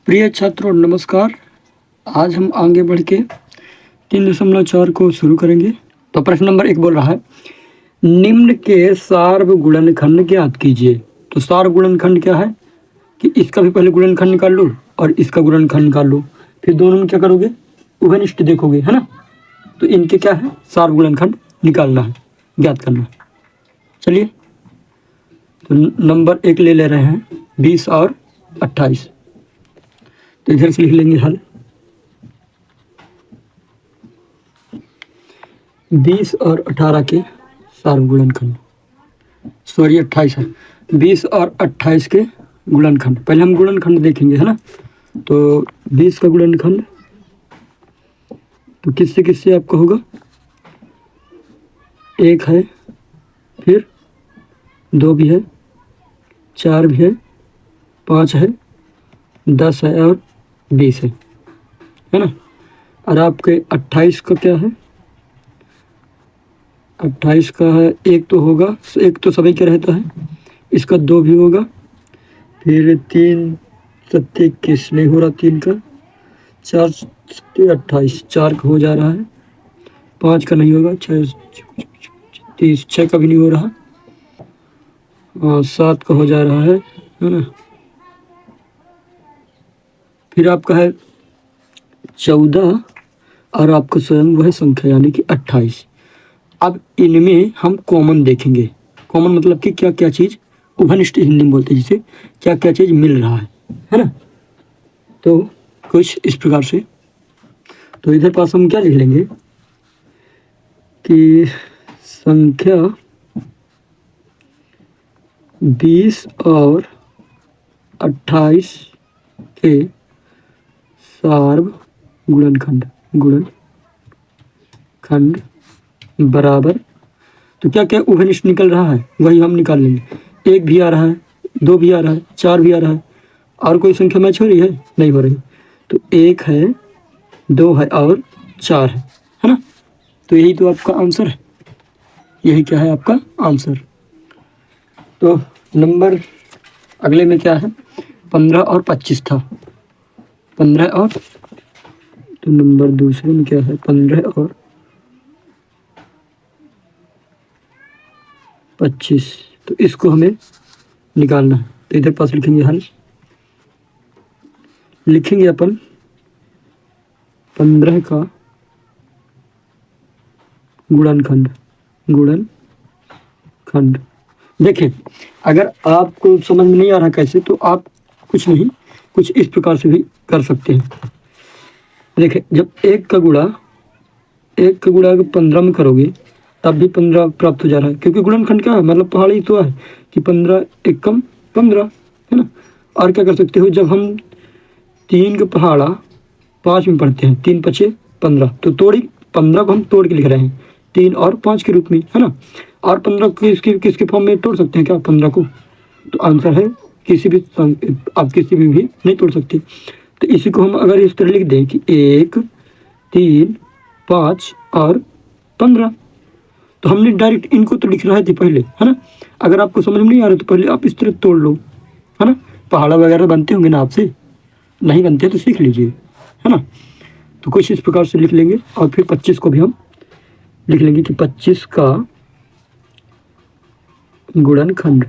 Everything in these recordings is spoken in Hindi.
प्रिय छात्रों नमस्कार। आज हम आगे बढ़ के 3.4 को शुरू करेंगे। तो प्रश्न नंबर 1 बोल रहा है, निम्न के सार्वगुणनखंड ज्ञात कीजिए। तो सार्वगुणनखंड क्या है कि इसका भी पहले गुणनखंड निकाल लो और इसका गुणनखंड निकाल लो, फिर दोनों में क्या करोगे, उभयनिष्ठ देखोगे, है ना। तो इनके क्या है, सार्वगुणनखंड निकालना है, ज्ञात करना है। चलिए, तो नंबर 1 ले रहे हैं 20 और 28। तो इधर से लिख लेंगे हल। 20 और 18 के सार्वगुणनखंड, सॉरी 28 है। 20 और 28 के गुणनखंड, पहले हम गुणनखंड देखेंगे, है ना। तो 20 का गुणनखंड तो किससे किससे आपका होगा, 1 है, फिर 2 भी है, 4 भी है, 5 है, 10 है और 20 है ना। और आपके 28 का क्या है, 28 का है 1 तो होगा, 1 तो सभी का रहता है, इसका 2 भी होगा, फिर 3 7 21 नहीं हो रहा, 3 का, 4 7 28, 4 का हो जा रहा है, 5 का नहीं होगा, 6 30, 6 का भी नहीं हो रहा, और 7 का हो जा रहा है ना। फिर आपका है 14 और आपका स्वयं वह संख्या यानी कि 28। अब इनमें हम कॉमन देखेंगे। कॉमन मतलब कि क्या क्या चीज़, उभयनिष्ठ हिंदी में बोलते हैं जिसे, क्या क्या चीज़ मिल रहा है ना। तो कुछ इस प्रकार से, तो इधर पास हम क्या लिख लेंगे कि संख्या 20 और 28 के सार्वगुणनखंड गुणनखंड बराबर, तो क्या क्या उभयनिष्ठ निकल रहा है वही हम निकाल लेंगे। 1 भी आ रहा है, 2 भी आ रहा है, 4 भी आ रहा है, और कोई संख्या मैच हो रही है, नहीं हो रही। तो 1 है, 2 है और 4 है ना। तो यही तो आपका आंसर है, यही क्या है आपका आंसर। तो नंबर अगले में क्या है, 15 और 25 था, 15 और, तो नंबर दूसरे में क्या है, 15 और 25। तो इसको हमें निकालना है। तो इधर पास लिखेंगे हल, लिखेंगे अपन 15 का गुणनखंड देखें, अगर आपको समझ में नहीं आ रहा कैसे, तो आप कुछ नहीं, कुछ इस प्रकार से भी कर सकते हैं। देखें, जब 1 का गुणा अगर 15 में करोगे तब भी 15 प्राप्त हो जा रहा है, क्योंकि गुणनखंड क्या है, मतलब पहाड़ी तो है कि 15 एकम 15 है ना। और क्या कर सकते हो, जब हम 3 का पहाड़ा 5 में पढ़ते हैं, 3 5 15, तो 15 को हम तोड़ के लिख रहे हैं 3 और 5 के रूप में, है ना। और 15 को किसके फॉर्म में तोड़ सकते हैं क्या, 15 को, तो आंसर है किसी भी, आप किसी भी नहीं तोड़ सकते। तो इसी को हम अगर इस तरह लिख दें कि 1 3 5 और 15, तो हमने डायरेक्ट इनको तो लिख रहे थे पहले, है ना। अगर आपको समझ में नहीं आ रहा तो पहले आप इस तरह तोड़ लो, है ना। पहाड़ा वगैरह बनते होंगे ना आपसे, नहीं बनते तो सीख लीजिए, है ना। तो कुछ इस प्रकार से लिख लेंगे, और फिर 25 को भी हम लिख लेंगे कि 25 का गुणनखंड,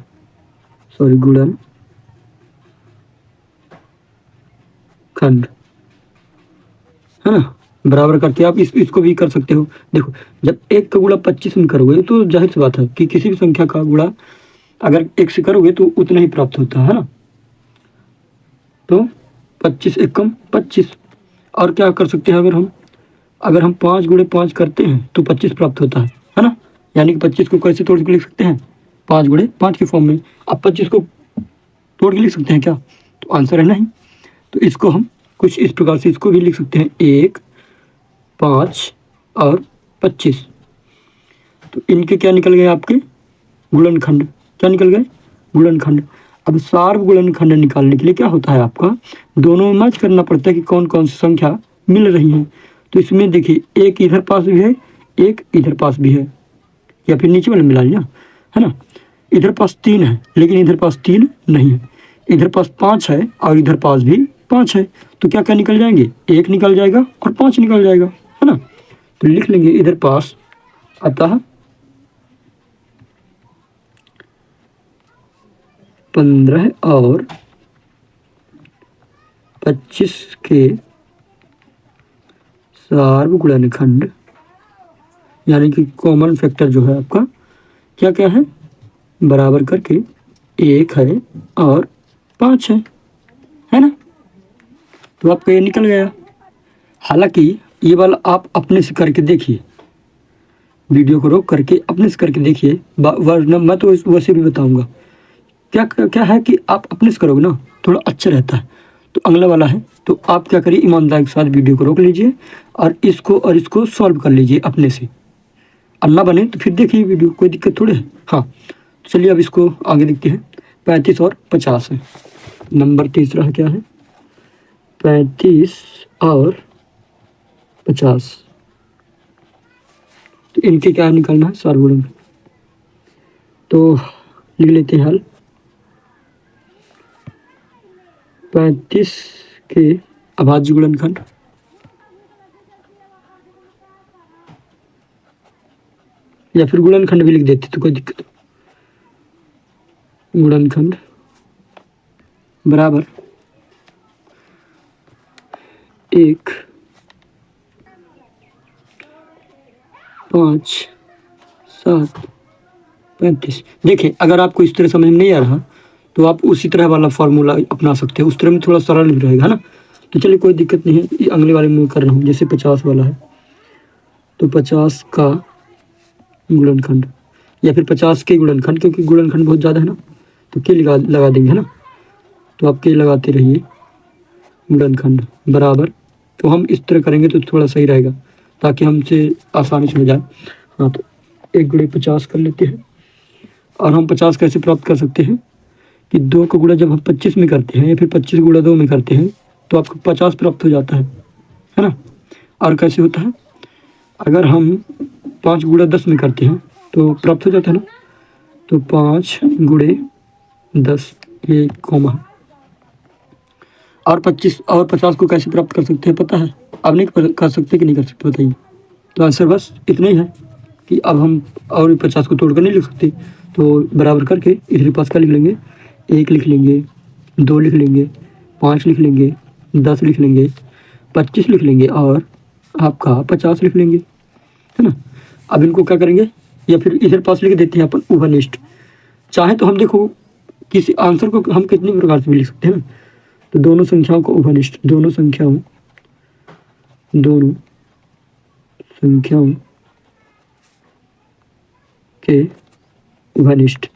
है ना, बराबर करके आप इसको भी कर सकते हो। देखो, जब 1 का गुणा 25 में करोगे तो जाहिर सी बात है कि किसी भी संख्या का गुणा अगर 1 से करोगे तो उतना ही प्राप्त होता है ना। तो 25 एकम 25, और क्या कर सकते हैं, अगर हम 5 गुणे 5 करते हैं तो 25 प्राप्त होता है ना। यानी कि 25 को कैसे तोड़ के लिख सकते हैं, 5 गुणे 5 के फॉर्म में। अब 25 को तोड़ के लिख सकते हैं क्या, तो आंसर है नहीं। तो इसको हम कुछ इस प्रकार से इसको भी लिख सकते हैं, 1 5 और 25। तो इनके क्या निकल गए, आपके गुणनखंड, क्या निकल गए, गुणनखंड। अब सार्वगुणनखंड निकालने के लिए क्या होता है, आपका दोनों में मैच करना पड़ता है कि कौन कौन सी संख्या मिल रही है। तो इसमें देखिए, 1 इधर पास भी है, 1 इधर पास भी है, या फिर नीचे वाले मिला लिया, है ना। इधर पास 3 है लेकिन इधर पास 3 नहीं है, इधर पास 5 है और इधर पास भी 5 है, तो क्या क्या निकल जाएंगे, 1 निकल जाएगा और 5 निकल जाएगा, है ना। तो लिख लेंगे इधर पास, अतः 15 और 25 के सार्वगुणनखंड, यानी कि कॉमन फैक्टर जो है आपका क्या क्या है, बराबर करके 1 है और 5 है ना। तो आपका ये निकल गया। हालांकि ये वाला आप अपने से करके देखिए, वीडियो को रोक करके अपने से करके देखिए, वरना मैं तो वैसे भी बताऊंगा। क्या क्या है कि आप अपने से करोगे ना थोड़ा अच्छा रहता है। तो अगला वाला है, तो आप क्या करिए, ईमानदारी के साथ वीडियो को रोक लीजिए और इसको सॉल्व कर लीजिए अपने से। अब ना बने तो फिर देखिए वीडियो, कोई दिक्कत थोड़ी है। हाँ, तो चलिए अब इसको आगे देखते हैं। 35 और 50 है। नंबर तीसरा क्या है, 35 और 50। तो इनके क्या निकालना है, सार्वगुणन। तो लिख लेते हैं हल। 35 के अभाज्य गुणनखंड, या फिर गुणनखंड भी लिख देते तो कोई दिक्कत। गुणनखंड बराबर 1, 5, 7, 35। देखिए अगर आपको इस तरह समझ में नहीं आ रहा तो आप उसी तरह वाला फार्मूला अपना सकते हैं, उस तरह में थोड़ा सरल भी रहेगा ना। तो चलिए कोई दिक्कत नहीं है, ये अगले वाले में कर रहा हूँ। जैसे 50 वाला है तो 50 का गुणनखंड, या फिर 50 के गुणनखंड, क्योंकि गुणनखंड बहुत ज़्यादा है ना, तो के लगा देंगे, है ना। तो आप के लगाते रहिए, गुणनखंड बराबर। तो हम इस तरह करेंगे तो थोड़ा सही रहेगा, ताकि हमसे आसानी से हो जाए। हाँ, तो 1 गुणे 50 कर लेते हैं। और हम 50 कैसे प्राप्त कर सकते हैं कि 2 का गुणा जब हम 25 में करते हैं या फिर 25 गुणा 2 में करते हैं तो आपको 50 प्राप्त हो जाता है ना। और कैसे होता है, अगर हम 5 गुणा 10 में करते हैं तो प्राप्त हो जाता है ना। तो 5 गुणे 10 ये कॉमा, और 25 और 50 को कैसे प्राप्त कर सकते हैं पता है, अब नहीं कर सकते कि नहीं कर सकते बताइए। तो आंसर बस इतना ही है कि अब हम और 50 को तोड़कर नहीं लिख सकते, तो बराबर करके इधर पास क्या लिख लेंगे, 1 लिख लेंगे, 2 लिख लेंगे, 5 लिख लेंगे, 10 लिख लेंगे, 25 लिख लेंगे और आपका 50 लिख लेंगे, है ना। अब इनको क्या करेंगे, या फिर इधर पास लिख देते हैं अपन उभयनिष्ठ। चाहे तो हम देखो किसी आंसर को हम कितनी प्रकार से भी लिख सकते हैं ना। तो दोनों संख्याओं को उभयनिष्ठ, दोनों संख्याओं के उभयनिष्ठ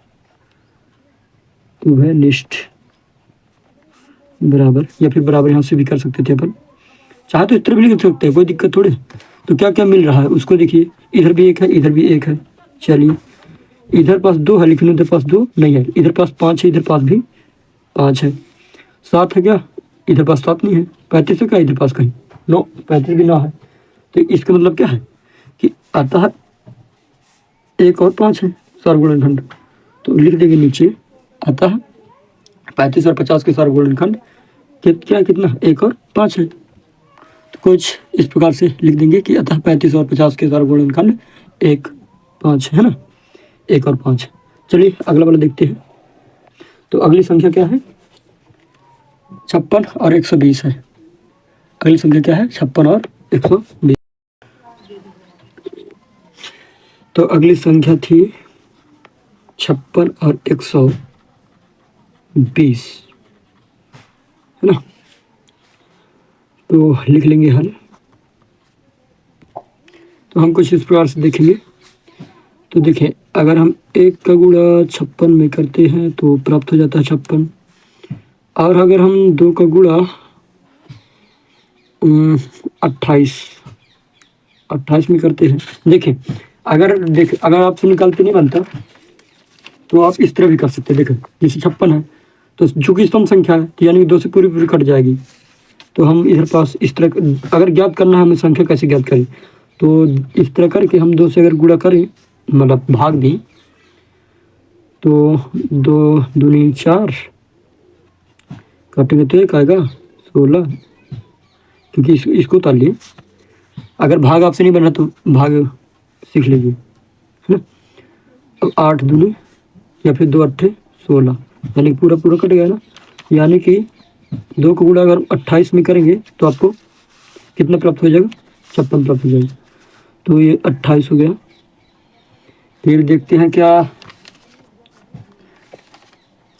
बराबर, या फिर बराबर यहाँ से भी कर सकते थे अपन, चाहे तो इस तरह भी लिख सकते हैं, कोई दिक्कत थोड़ी। तो क्या क्या मिल रहा है उसको देखिए, इधर भी 1 है, इधर भी 1 है। चलिए इधर पास 2 है लेकिन उधर पास 2 नहीं है, इधर पास 5 है, इधर पास भी 5 है। 7 है क्या, इधर पास 7 नहीं है। 35 है क्या, इधर पास कहीं 9, 35 भी 9 है। तो इसका मतलब क्या है कि अतः 1 और 5 है सार्वगुणनखंड। तो लिख देंगे नीचे, अतः 35 और 50 के सार्वगुणनखंड क्या कितना, 1 और 5 है। तो कुछ इस प्रकार से लिख देंगे कि अतः 35 और 50 के सार्वगुणनखंड 1, 5 है ना, 1 और 5। चलिए अगला वाला देखते हैं। तो अगली संख्या क्या है, 56 और 120 है। अगली संख्या क्या है, 56 और 120। तो अगली संख्या थी 56 और 120, है ना। तो लिख लेंगे हल। तो हम कुछ इस प्रकार से देखेंगे। तो देखें, अगर हम 1 का गुणा 56 में करते हैं तो प्राप्त हो जाता है 56, और अगर हम 2 का गुणा 28 में करते हैं, देखें अगर आपसे निकालते नहीं बनता तो आप इस तरह भी कर सकते हैं। देखें जैसे 56 है तो चूंकि सम संख्या है तो यानी कि 2 से पूरी कट जाएगी। तो हम इधर पास इस तरह अगर ज्ञात करना है हमें संख्या कैसे ज्ञात करें, तो इस तरह करके हम 2 से अगर गुणा करें, मतलब भाग दें, तो 2 दूनी 4 काटेंगे तो 1 आएगा, 16, क्योंकि इसको उतार लिए। अगर भाग आपसे नहीं बना तो भाग सीख लीजिए, है ना। अब 8 दूनी या फिर 2 अट्ठे 16, यानी पूरा पूरा कट गया ना। यानी कि 2 का गुणा अगर 28 में करेंगे तो आपको कितना प्राप्त हो जाएगा? 56 प्राप्त हो जाएगा। तो ये 28 हो गया। फिर देखते हैं क्या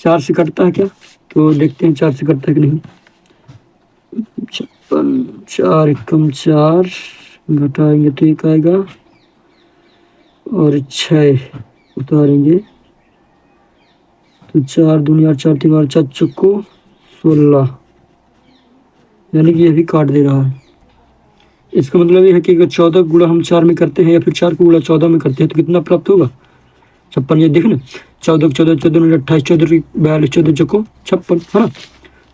4 से कटता है क्या, तो देखते हैं 4 से कटता है कि नहीं। 56, 4 एकम 4, घटाएंगे तो 1 आएगा और 6 उतारेंगे तो 4 दूनी 8, 4 तीन 4 चौको 16, यानी कि ये भी काट दे रहा है। इसका मतलब ये है कि अगर 14 गुणा हम 4 में करते हैं या फिर 4 को गुणा 14 में करते हैं तो कितना प्राप्त होगा? 56। ये देख ना, 14 14 14 28, 14 42, 14 चौको 56, है ना।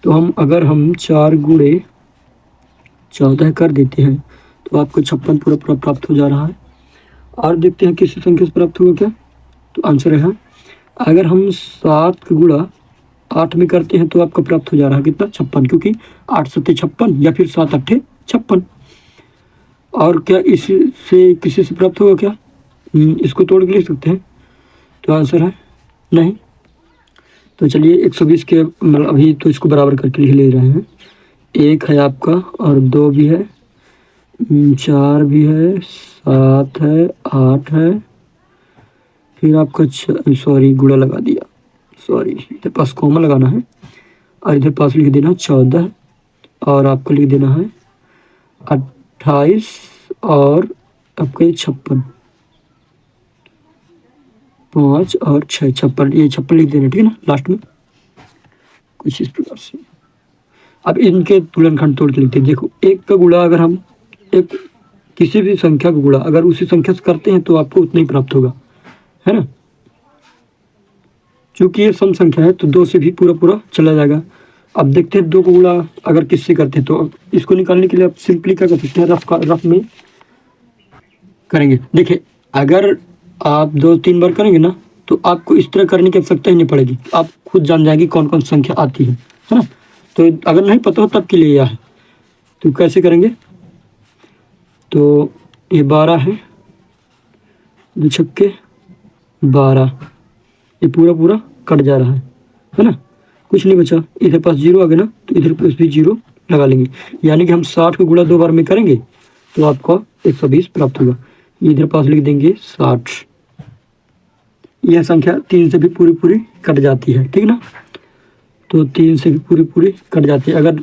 तो अगर हम 4 गुणे 14 कर देते हैं तो आपको 56 पूरा पूरा प्राप्त हो जा रहा है। और देखते हैं किसी संख्या से प्राप्त होगा क्या, तो आंसर है अगर हम 7 का गुणा 8 में करते हैं तो आपका प्राप्त हो जा रहा है कितना? 56, क्योंकि 8 सत्ते 56 या फिर 7 अट्ठे 56। और क्या इससे किसी से प्राप्त होगा क्या? इसको तोड़ के लिख सकते हैं, तो आंसर है नहीं। तो चलिए 120 के मतलब अभी तो इसको बराबर करके लिख ले रहे हैं। 1 है आपका और 2 भी है, 4 भी है, 7 है, 8 है, फिर आपका सॉरी गुणा लगा दिया, सॉरी इधर पास कॉमा लगाना है और इधर पास लिख देना 14 और आपको लिख देना है 28 और आपका ये 56, 5 और 6 56, ये 56 लिख देना, ठीक है ना लास्ट में, कुछ इस प्रकार से। अब इनके तुलनखंड तोड़ के लिखते हैं। देखो 1 का गुणा अगर हम एक किसी भी संख्या का गुणा अगर उसी संख्या से करते हैं तो आपको उतना ही प्राप्त होगा, है ना। क्योंकि ये सम संख्या है तो 2 से भी पूरा पूरा चला जाएगा। अब देखते हैं 2 को गुणा अगर किससे करते हैं तो इसको निकालने के लिए आप सिंपली क्या कर सकते हैं, रफ में करेंगे। देखिए अगर आप 2-3 बार करेंगे ना तो आपको इस तरह करने की आवश्यकता ही नहीं पड़ेगी, आप खुद जान जाएंगे कौन कौन संख्या आती है ना। तो अगर नहीं पता हो तब के लिए यह है, तो कैसे करेंगे, तो ये 12 है, 2 छक्के 12, ये पूरा पूरा कट जा रहा है ना, कुछ नहीं बचा। इधर पास 0 आ गया ना तो इधर पास भी 0 लगा लेंगे, यानी कि हम 60 को गुणा 2 बार में करेंगे तो आपको 120 प्राप्त होगा। इधर पास लिख देंगे 60। यह संख्या 3 से भी पूरी पूरी कट जाती है, ठीक ना। तो 3 से भी पूरी पूरी कट जाती है। अगर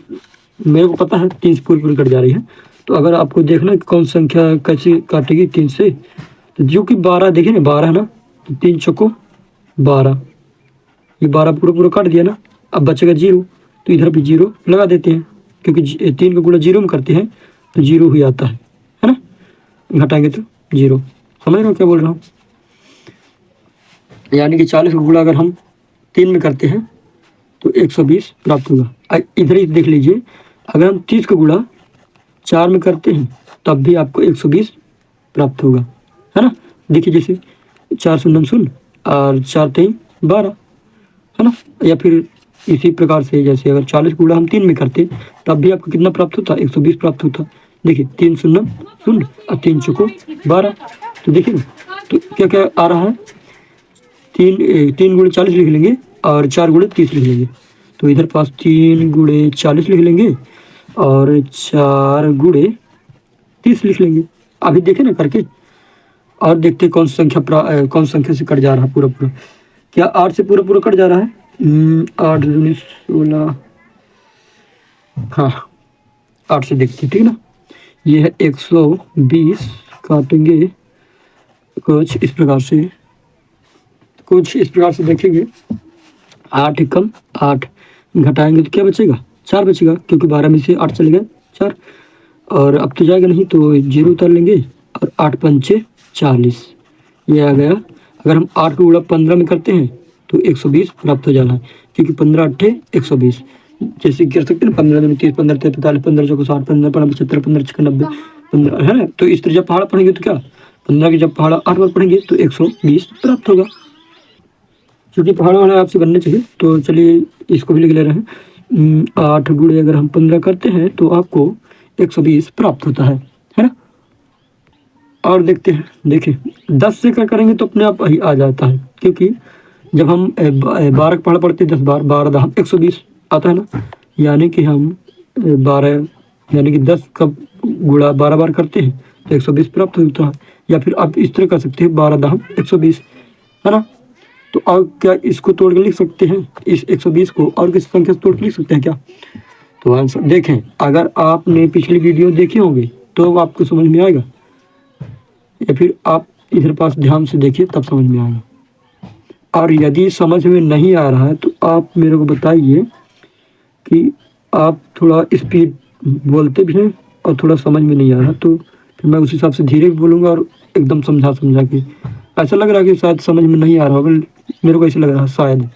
मेरे को पता है 3 से पूरी पूरी कट जा रही है, तो अगर आपको देखना है कौन संख्या कैसे काटेगी 3 से, तो जो कि 12 देखिए ना, 12 है ना, तो 3 चौको 12, ये 12 पूरा पूरा काट दिया ना। अब बचेगा 0, तो इधर भी 0 लगा देते हैं, क्योंकि 3 का गुणा 0 में करते हैं तो 0 ही आता है ना, घटाएंगे तो 0। समझ रहे हो क्या बोल रहा हूँ, यानी कि 40 का गुणा अगर हम 3 में करते हैं तो 120 प्राप्त होगा। इधर ही देख लीजिए, अगर हम 30 का गुणा 4 में करते हैं तब भी आपको 120 प्राप्त होगा, है ना। देखिए जैसे 4 शून्य शून्य और 4 3 12, है ना। या फिर इसी प्रकार से जैसे अगर 40 गुणा हम 3 में करते तब भी आपको कितना प्राप्त होता? 120 प्राप्त होता। देखिए 3 शून्य शून्य और 3 चौको 12, तो देखिए तो क्या क्या आ रहा है, 3 गुणे 40 लिख लेंगे और 4 गुणे 30 लिख लेंगे। तो इधर पास 3 गुणे 40 लिख लेंगे और 4 गुणे 30 लिख लेंगे। अभी देखें ना करके, और देखते कौन संख्या से कट जा रहा है पूरा पूरा। क्या 8 से पूरा पूरा कट जा रहा है? 8 दूनी 16, हाँ 8 से देखते, ठीक ना। ये है 120, काटेंगे कुछ इस प्रकार से देखेंगे। 8 एकम 8, घटाएंगे तो क्या बचेगा? 4 बचेगा, क्योंकि 12 में से 8 चले गए 4, और अब तो जाएगा नहीं तो 0 उतार लेंगे और 8 पंचे 40, ये आ गया। अगर हम 8 को गुणा 15 में करते हैं तो 120 प्राप्त हो जाना है, क्योंकि 15 अट्ठे 120, जैसे कर सकते हैं 15 दूनी 30, 15 43, 15 चौको 60, 15 75, 15 छक्के 90, 15, है ना। तो इस तरह जब पहाड़ा पढ़ेंगे तो क्या 15 की जब पहाड़ा 8 बार पढ़ेंगे तो 120 प्राप्त होगा, क्योंकि पहाड़ा वाला आपसे बनने चाहिए। तो चलिए इसको भी लिख ले रहे हैं। 8 गुणे अगर हम 15 करते हैं तो आपको 120 प्राप्त होता है ना। और देखते हैं, देखिए 10 से क्या करेंगे तो अपने आप ही आ जाता है, क्योंकि जब हम 12 पढ़ पढ़ते 10 बार 12 दहा 120 आता है ना। यानी कि हम 12 यानी कि 10 का गुणा 12 बार करते हैं तो 120 प्राप्त होता है। या फिर आप इस तरह कर सकते हैं 12 दहा 120, है ना। तो और क्या इसको तोड़ के लिख सकते हैं, इस 120 को और किसी संख्या से तोड़ के लिख सकते हैं क्या। तो आंसर देखें, अगर आपने पिछली वीडियो देखी होगी तो आपको समझ में आएगा, या फिर आप इधर पास ध्यान से देखिए तब समझ में आएगा। और यदि समझ में नहीं आ रहा है तो आप मेरे को बताइए कि आप थोड़ा स्पीड बोलते भी हैं और थोड़ा समझ में नहीं आ रहा, तो फिर मैं उस हिसाब से धीरे भी बोलूँगा और एकदम समझा समझा के। ऐसा लग रहा है कि शायद समझ में नहीं आ रहा होगा, मेरे को ऐसा लग रहा है शायद।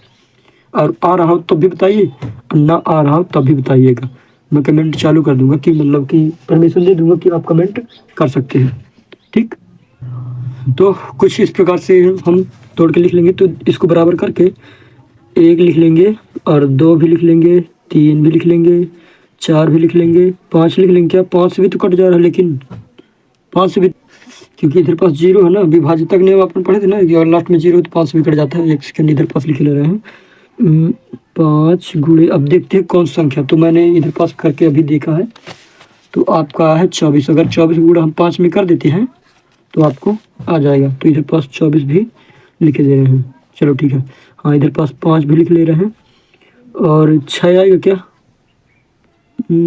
और आ रहा हो तब भी बताइए, और ना आ रहा हो तब भी बताइएगा। मैं कमेंट चालू कर दूंगा, कि मतलब कि परमिशन दे दूंगा कि आप कमेंट कर सकते हैं, ठीक। तो कुछ इस प्रकार से हम तोड़ के लिख लेंगे। तो इसको बराबर करके 1 लिख लेंगे, और 2 भी लिख लेंगे, 3 भी लिख लेंगे, 4 भी लिख लेंगे, 5 लिख लेंगे। क्या 5 से भी तो कट जा रहा है, लेकिन 5 से भी, क्योंकि इधर पास 0 है ना, विभाजक नियम अपन पढ़े थे ना, कि और लास्ट में 0 तो 5 से भी कट जाता है। 1 सेकंड इधर पास लिख ले रहे हैं। 5 गुणे, अब देखते हैं कौन सी संख्या। तो मैंने इधर पास करके अभी देखा है, तो आपका है 24। अगर 24 गुणा हम 5 में कर देते हैं तो आपको आ जाएगा। तो इधर पास 24 भी लिख दे रहे हैं, चलो ठीक है। हाँ, इधर पास 5 भी लिख ले रहे हैं, और 6 आएगा क्या।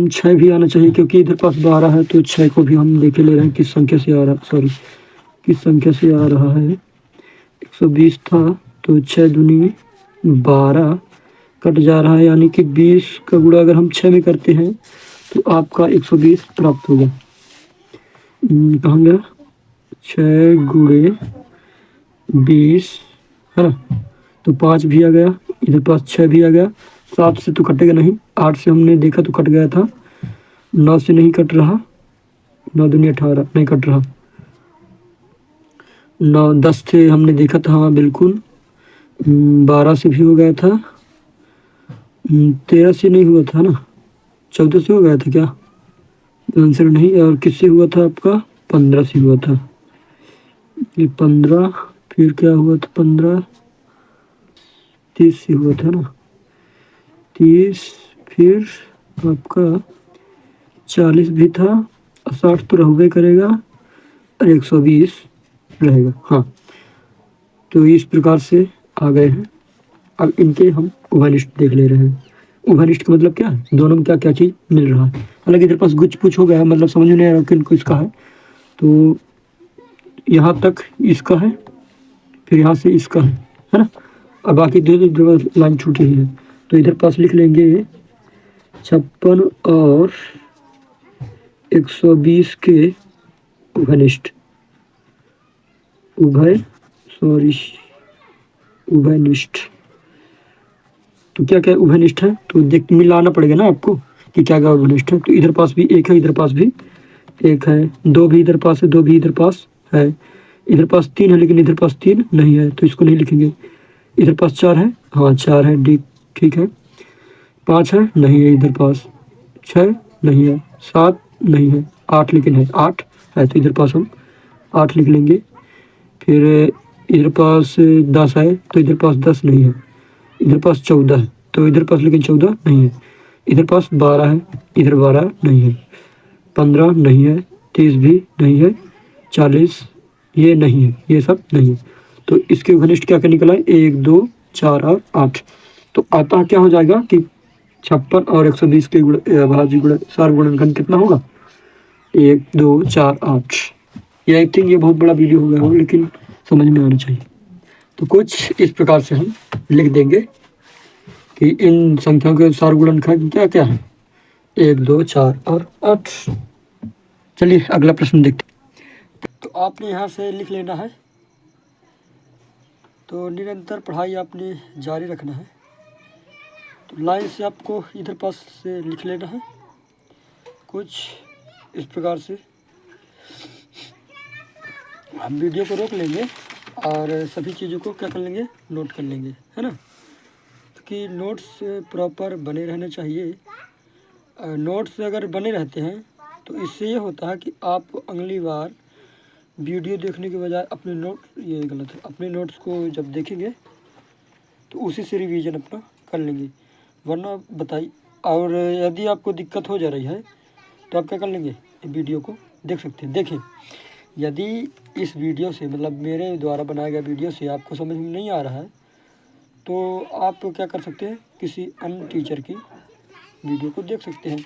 6 भी आना चाहिए, क्योंकि इधर पास 12 है, तो 6 को भी हम देखे ले रहे हैं किस संख्या से आ रहा, सॉरी किस संख्या से आ रहा है। 120 था, तो 6 दूनी 12 कट जा रहा है, यानी कि 20 का गुणा अगर हम 6 में करते हैं तो आपका 120 प्राप्त होगा। कहाँ गया, 6 गुणे 20, है ना। तो 5 भी आ गया, इधर पास 6 भी आ गया। 7 से तो कटेगा नहीं, 8 से हमने देखा तो कट गया था, 9 से नहीं कट रहा, 9 दूनी 18 नहीं कट रहा, 9 10 से हमने देखा था, हाँ बिल्कुल। 12 से भी हो गया था, 13 से नहीं हुआ था ना, 14 से हो गया था क्या, आंसर नहीं। और किससे हुआ था आपका, 15 से हुआ था, ये 15, फिर क्या हुआ था 15, 30 से हुआ था ना, 30, फिर आपका 40 भी था, और 60 तो रहबे करेगा, और 120 रहेगा। हाँ, तो इस प्रकार से आ गए हैं। अब इनके हम उभयनिष्ठ देख ले रहे हैं। उभयनिष्ठ का मतलब क्या है, दोनों में क्या क्या चीज़ मिल रहा है। हालांकि इधर पास गुच पुछ हो गया है, मतलब समझ में नहीं आ रहा किनको इसका है। तो यहाँ तक इसका है, फिर यहाँ से इसका है ना। अब बाकी दो लाइन छूटी ही है, तो इधर पास लिख लेंगे 56 और 120 के उभयनिष्ठ, उभयनिष्ठ। तो क्या क्या उभयनिष्ठ है, तो देख मिलाना पड़ेगा ना आपको कि क्या क्या उभयनिष्ठ है। तो इधर पास भी 1 है, इधर पास भी 1 है, 2 भी इधर पास है, 2 भी इधर पास है, इधर पास 3 है, लेकिन इधर पास 3 नहीं है, तो इसको नहीं लिखेंगे। इधर पास 4 है, हाँ 4 है, ठीक है। 5 है, नहीं है इधर पास। 6 नहीं है, 7 नहीं है, 8 लेकिन है, 8 है, तो इधर पास हम 8 लिख लेंगे। फिर इधर पास 10 है, तो इधर पास 10 नहीं है। इधर पास 14 है, तो इधर पास लेकिन 14 नहीं है। इधर पास 12 है, इधर 12 नहीं है। 15 नहीं है, 30 भी नहीं है, 40 ये नहीं है, ये सब नहीं है। तो इसके घनिष्ठ क्या क्या निकला है, 1 2 4 और 8। तो आता क्या हो जाएगा कि 56 और 120 के भाज्य गुण सार गुणनखंड कितना होगा, 1 2 4 8। ये आई थिंक ये बहुत बड़ा वीडियो हो गया होगा, लेकिन समझ में आना चाहिए। तो कुछ इस प्रकार से हम लिख देंगे कि इन संख्याओं के सार गुणनखंड क्या क्या है, 1 2 4 और 8। चलिए अगला प्रश्न देखते हैं। तो आपने यहाँ से लिख लेना है। तो निरंतर पढ़ाई आपने जारी रखना है। तो लाइन से आपको इधर पास से लिख लेना है कुछ इस प्रकार से। हम वीडियो को रोक लेंगे और सभी चीज़ों को क्या कर लेंगे, नोट कर लेंगे, है ना। तो आपकी नोट्स प्रॉपर बने रहने चाहिए। नोट्स अगर बने रहते हैं तो इससे ये होता है कि आप अगली बार वीडियो देखने के बजाय अपने ये गलत है, अपने नोट्स को जब देखेंगे तो उसी से रिवीजन अपना कर लेंगे। वरना बताइए, और यदि आपको दिक्कत हो जा रही है तो आप क्या कर लेंगे, वीडियो को देख सकते हैं। देखें, यदि इस वीडियो से मतलब मेरे द्वारा बनाया गया वीडियो से आपको समझ में नहीं आ रहा है तो आप क्या कर सकते हैं, किसी अन्य टीचर की वीडियो को देख सकते हैं।